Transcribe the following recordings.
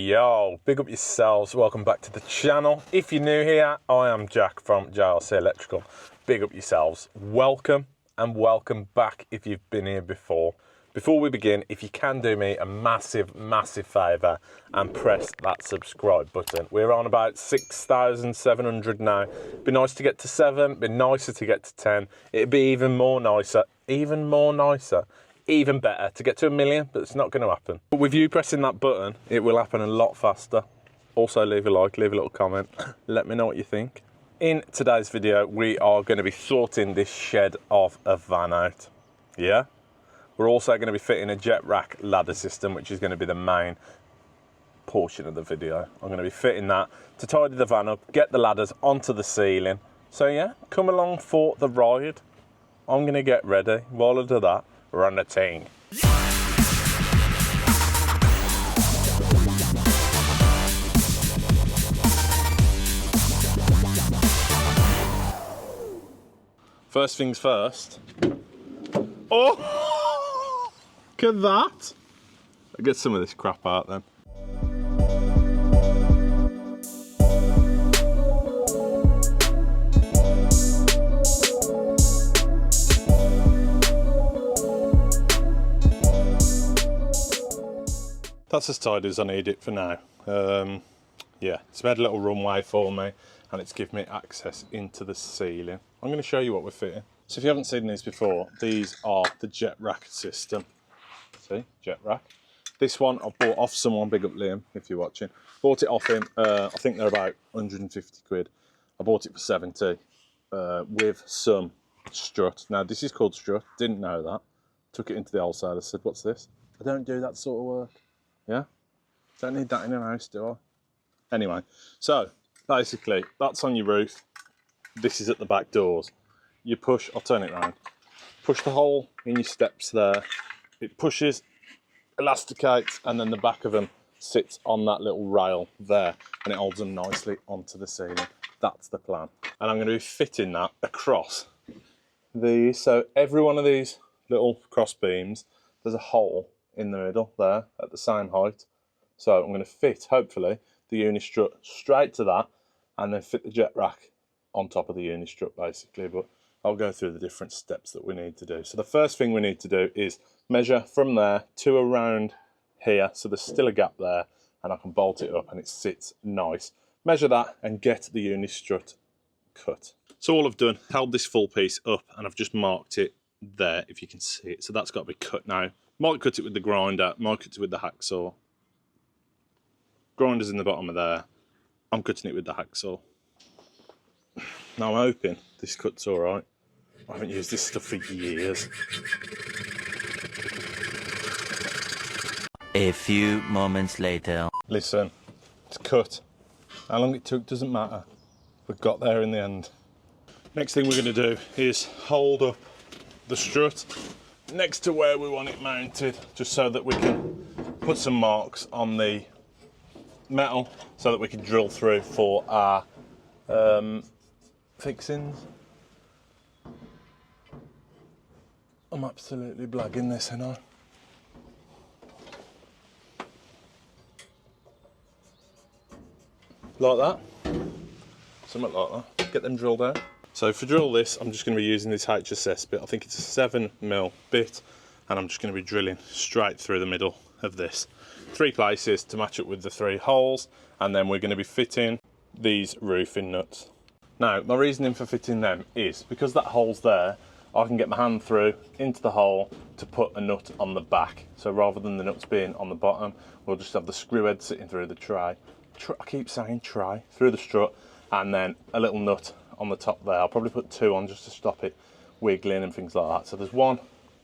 Yo, big up yourselves, welcome back to the channel. If you're new here, I am Jack from JLC Electrical. Big up yourselves, welcome and welcome back if you've been here before. Before we begin, if you can do me a massive favour and press that subscribe button. We're on about 6,700 now. Be nice to get to 7, be nicer to get to 10. It'd be even nicer, even better to get to 1 million, but it's not going to happen. But with you pressing that button, it will happen a lot faster. Also, leave a like, leave a little comment. Let me know what you think. In today's video, we are going to be sorting this shed of a van out. Yeah? We're also going to be fitting a jet rack ladder system, which is going to be the main portion of the video. I'm going to be fitting that to tidy the van up, get the ladders onto the ceiling. So yeah, come along for the ride. I'm going to get ready. While I do that, run the thing. First things first. Oh! Look at that! I'll get some of this crap out then. That's as tidy as I need it for now. Yeah, it's made a little runway for me and it's given me access into the ceiling. I'm going to show you what we're fitting. So if you haven't seen these before, these are the jet rack system. See, jet rack. This one I bought off someone, big up Liam if you're watching. Bought it off him, I think they're about 150 quid. I bought it for 70 with some strut. Now this is called strut, didn't know that. Took it into the wholesaler, said, what's this? I don't do that sort of work. Yeah? Don't need that in a house, do I? Anyway, so basically that's on your roof. This is at the back doors. You push, I'll turn it around. Push the hole in your steps there. It pushes, elasticates, and then the back of them sits on that little rail there and it holds them nicely onto the ceiling. That's the plan. And I'm going to be fitting that across these. So every one of these little cross beams, there's a hole in the middle there at the same height. So I'm going to fit, hopefully, the unistrut straight to that and then fit the jet rack on top of the unistrut basically. But I'll go through the different steps that we need to do. So the first thing we need to do is measure from there to around here. So there's still a gap there and I can bolt it up and it sits nice. Measure that and get the unistrut cut. So all I've done, held this full piece up and I've just marked it there if you can see it. So that's got to be cut now. Might cut it with the grinder, might cut it with the hacksaw. Grinder's in the bottom of there. I'm cutting it with the hacksaw. Now I'm hoping this cut's all right. I haven't used this stuff for years. A few moments later. Listen, it's cut. How long it took doesn't matter. We've got there in the end. Next thing we're going to do is hold up the strut next to where we want it mounted, just so that we can put some marks on the metal so that we can drill through for our fixings. I'm absolutely blagging this, ain't I? Like that. Something like that. Get them drilled out. So for drill this, I'm just going to be using this HSS bit. I think it's a 7mm bit, and I'm just going to be drilling straight through the middle of this. 3 places to match up with the 3 holes, and then we're going to be fitting these roofing nuts. Now, my reasoning for fitting them is because that hole's there, I can get my hand through into the hole to put a nut on the back. So rather than the nuts being on the bottom, we'll just have the screw head sitting through the tray. I keep saying tray, through the strut, and then a little nut on the top there. I'll probably put 2 on just to stop it wiggling and things like that. So there's 1,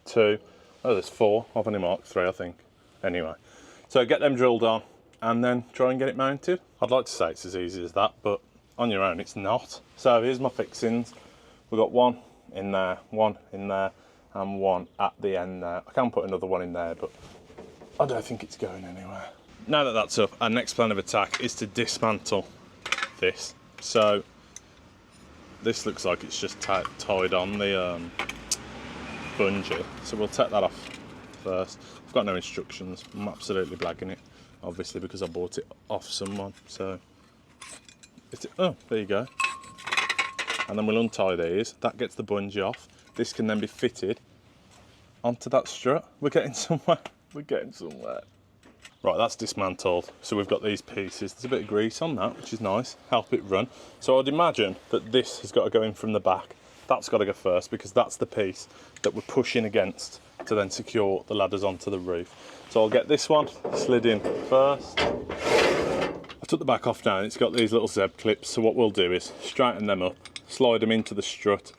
2, oh there's 4. I've only marked 3 I think. Anyway, so get them drilled on and then try and get it mounted. I'd like to say it's as easy as that, but on your own it's not. So here's my fixings. We've got 1 in there, 1 in there, and 1 at the end there. I can put another 1 in there, but I don't think it's going anywhere. Now that that's up, our next plan of attack is to dismantle this. So this looks like it's just tied on the bungee, so we'll take that off first. I've got no instructions, I'm absolutely blagging it. obviously, because I bought it off someone. So, oh, there you go. And then we'll untie these. That gets the bungee off. This can then be fitted onto that strut. We're getting somewhere. We're getting somewhere. Right, that's dismantled. So we've got these pieces. There's a bit of grease on that, which is nice. Help it run. So I'd imagine that this has got to go in from the back. That's got to go first because that's the piece that we're pushing against to then secure the ladders onto the roof. So I'll get this one slid in first. I took the back off now and it's got these little zeb clips. So what we'll do is straighten them up, slide them into the strut,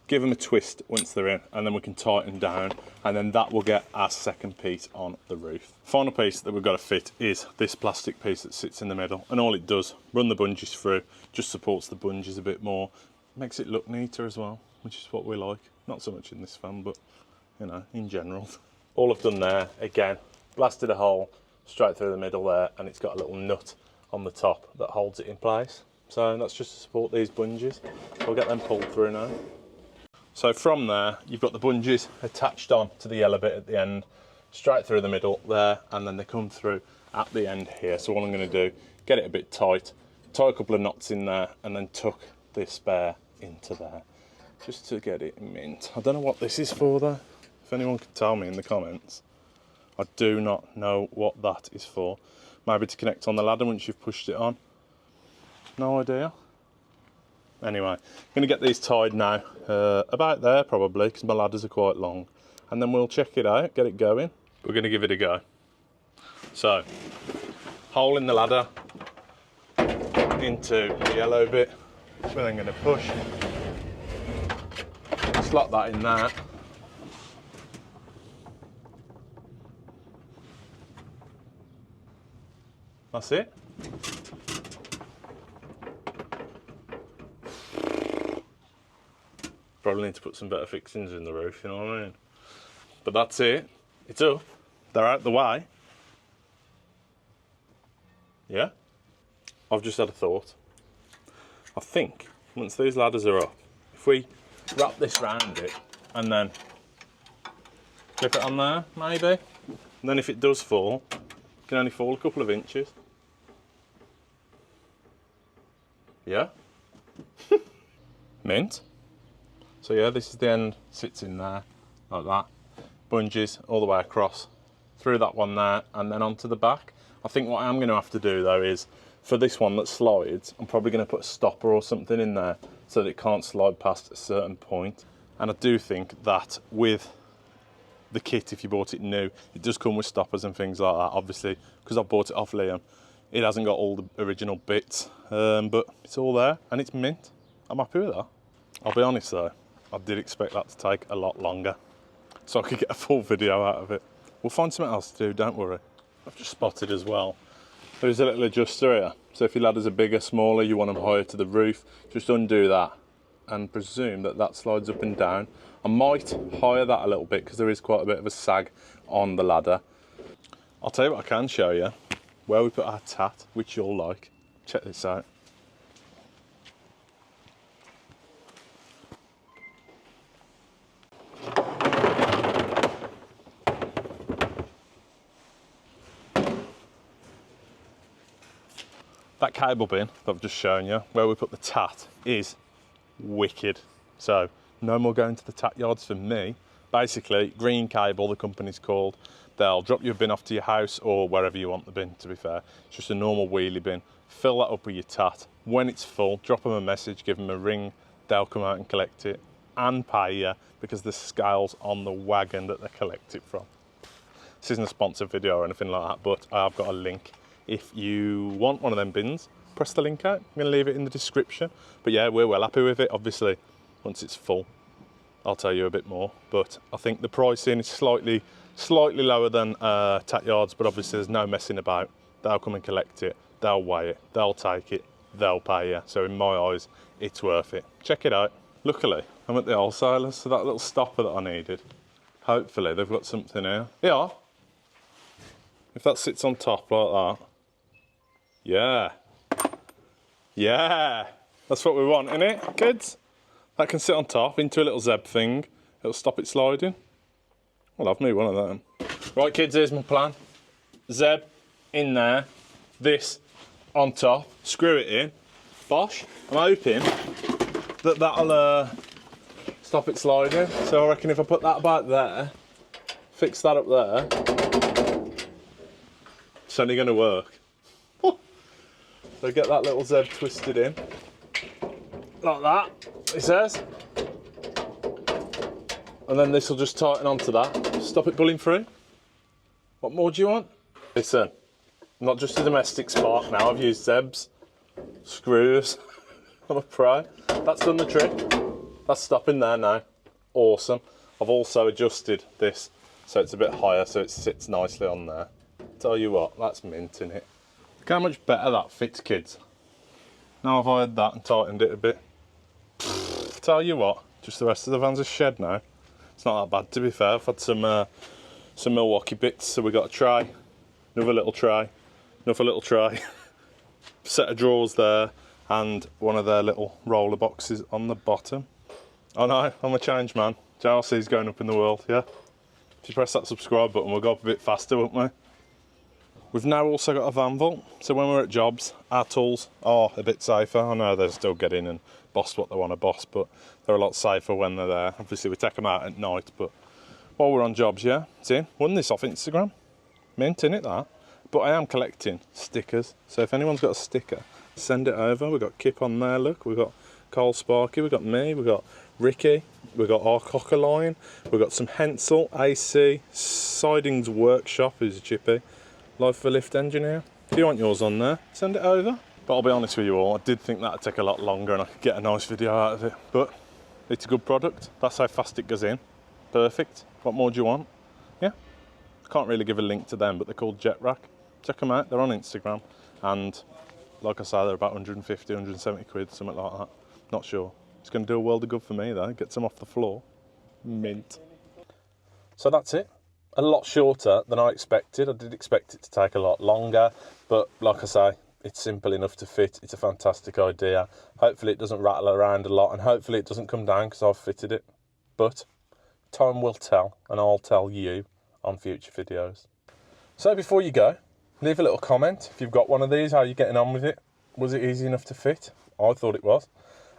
give them a twist once they're in, and then we can tighten down, and then that will get our second piece on the roof. Final piece that we've got to fit is this plastic piece that sits in the middle, and all it does, run the bungees through, just supports the bungees a bit more, makes it look neater as well, which is what we like. Not so much in this fan, but you know, in general. All I've done there, again, blasted a hole straight through the middle there, and it's got a little nut on the top that holds it in place. So that's just to support these bungees. We'll get them pulled through now. So from there, you've got the bungees attached on to the yellow bit at the end, straight through the middle there, and then they come through at the end here. So what I'm going to do, get it a bit tight, tie a couple of knots in there, and then tuck this spare into there, just to get it mint. I don't know what this is for though. If anyone could tell me in the comments. I do not know what that is for. Maybe to connect on the ladder once you've pushed it on. No idea. Anyway, I'm going to get these tied now, about there probably, because my ladders are quite long. And then we'll check it out, get it going. We're going to give it a go. So, hole in the ladder into the yellow bit. We're then going to push, slot that in there. That's it. Probably need to put some better fixings in the roof, you know what I mean? But that's it. It's up. They're out the way. Yeah? I've just had a thought. I think once these ladders are up, if we wrap this round it and then clip it on there, maybe. And then if it does fall, it can only fall a couple of inches. Yeah? Mint. So yeah, this is the end, sits in there, like that. Bungees all the way across, through that one there, and then onto the back. I think what I'm gonna have to do though is, for this one that slides, I'm probably gonna put a stopper or something in there so that it can't slide past a certain point. And I do think that with the kit, if you bought it new, it does come with stoppers and things like that. Obviously, because I bought it off Liam, it hasn't got all the original bits, but it's all there and it's mint. I'm happy with that. I'll be honest though, I did expect that to take a lot longer, so I could get a full video out of it. We'll find something else to do, don't worry. I've just spotted as well, there's a little adjuster here. So if your ladders are bigger, smaller, you want them higher to the roof, just undo that and presume that that slides up and down. I might higher that a little bit because there is quite a bit of a sag on the ladder. I'll tell you what I can show you, where we put our tat, which you'll like. Check this out. That cable bin that I've just shown you, where we put the tat, is wicked. So no more going to the tat yards for me. Basically, Greencable, the company's called, they'll drop you a bin off to your house or wherever you want the bin, to be fair. It's just a normal wheelie bin. Fill that up with your tat. When it's full, drop them a message, give them a ring. They'll come out and collect it and pay you because the scale's on the wagon that they collect it from. This isn't a sponsored video or anything like that, but I've got a link. If you want one of them bins, press the link out. I'm going to leave it in the description. But yeah, we're well happy with it. Obviously, once it's full, I'll tell you a bit more. But I think the pricing is slightly lower than tat yards, but obviously there's no messing about. They'll come and collect it, they'll weigh it, they'll take it, they'll pay you. So in my eyes, it's worth it. Check it out. Luckily, I'm at the wholesalers, so that little stopper that I needed, hopefully they've got something here. Yeah. If that sits on top like that, yeah. Yeah. That's what we want, innit, kids? That can sit on top into a little zeb thing. It'll stop it sliding. I'll have me one of them. Right, kids, here's my plan. Zeb in there, this on top, screw it in, bosh. I'm hoping that that'll stop it sliding. So I reckon if I put that about there, fix that up there, it's only going to work. So get that little zeb twisted in, like that, it says. And then this will just tighten onto that, stop it pulling through. What more do you want? Listen, not just a domestic spark now, I've used zebs, screws, I'm a pro. That's done the trick. That's stopping there now. Awesome. I've also adjusted this so it's a bit higher so it sits nicely on there. Tell you what, that's mint in it. Look how much better that fits, kids. Now I've hired that and tightened it a bit. Tell you what, just the rest of the van's a shed now. It's not that bad, to be fair. I've had some Milwaukee bits, so we've got a tray, another little tray, another little tray, set of drawers there, and one of their little roller boxes on the bottom. I know, I'm a change man. JLC's going up in the world, yeah? If you press that subscribe button, we'll go up a bit faster, won't we? We've now also got a van vault, so when we're at jobs, our tools are a bit safer. I know they'll still get in and boss what they want to boss, but they're a lot safer when they're there. Obviously, we take them out at night, but while we're on jobs, yeah? See, won this off Instagram. Mint, innit, that? But I am collecting stickers, so if anyone's got a sticker, send it over. We've got Kip on there, look. We've got Cole Sparky, we've got me, we've got Ricky, we've got our Cocker line, we've got some Hensel, AC, Sidings Workshop, who's a chippy, Life for Lift Engineer. If you want yours on there, send it over. But I'll be honest with you all, I did think that'd take a lot longer and I could get a nice video out of it. But it's a good product. That's how fast it goes in. Perfect. What more do you want? Yeah. I can't really give a link to them, but they're called Jet Rack. Check them out. They're on Instagram. And like I say, they're about 150, 170 quid, something like that. Not sure. It's going to do a world of good for me though. Get some off the floor. Mint. So that's it. A lot shorter than I expected. I did expect it to take a lot longer, but like I say, it's simple enough to fit. It's a fantastic idea. Hopefully it doesn't rattle around a lot, and hopefully it doesn't come down because I've fitted it. But time will tell, and I'll tell you on future videos. So before you go, leave a little comment. If you've got one of these, how are you getting on with it? Was it easy enough to fit? I thought it was.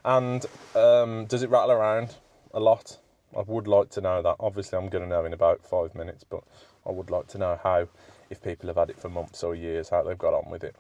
And does it rattle around a lot? I would like to know that. Obviously, I'm going to know in about 5 minutes, but I would like to know how, if people have had it for months or years, how they've got on with it.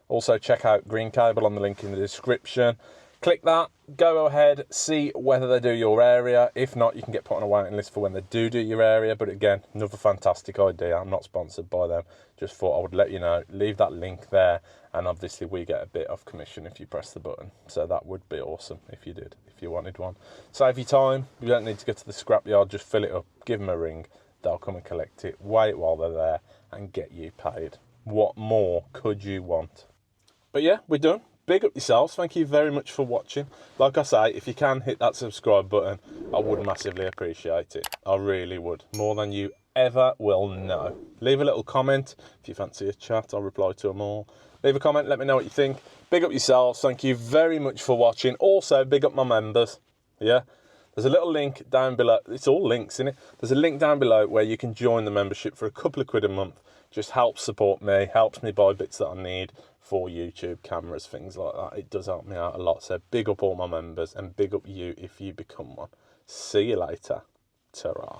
Also, check out Greencable on the link in the description. Click that, go ahead, see whether they do your area. If not, you can get put on a waiting list for when they do your area. But again, another fantastic idea. I'm not sponsored by them. Just thought I would let you know. Leave that link there. And obviously, we get a bit of commission if you press the button. So that would be awesome if you did, if you wanted one. Save you time. You don't need to go to the scrapyard. Just fill it up. Give them a ring. They'll come and collect it. Wait while they're there and get you paid. What more could you want? But yeah, we're done. Big up yourselves. Thank you very much for watching. Like I say, if you can hit that subscribe button, I would massively appreciate it. I really would. More than you ever will know. Leave a little comment. If you fancy a chat, I'll reply to them all. Leave a comment. Let me know what you think. Big up yourselves. Thank you very much for watching. Also, big up my members. Yeah. There's a little link down below. It's all links, isn't it? There's a link down below where you can join the membership for a couple of quid a month. Just helps support me, helps me buy bits that I need for YouTube, cameras, things like that. It does help me out a lot. So big up all my members and big up you if you become one. See you later. Ta-ra.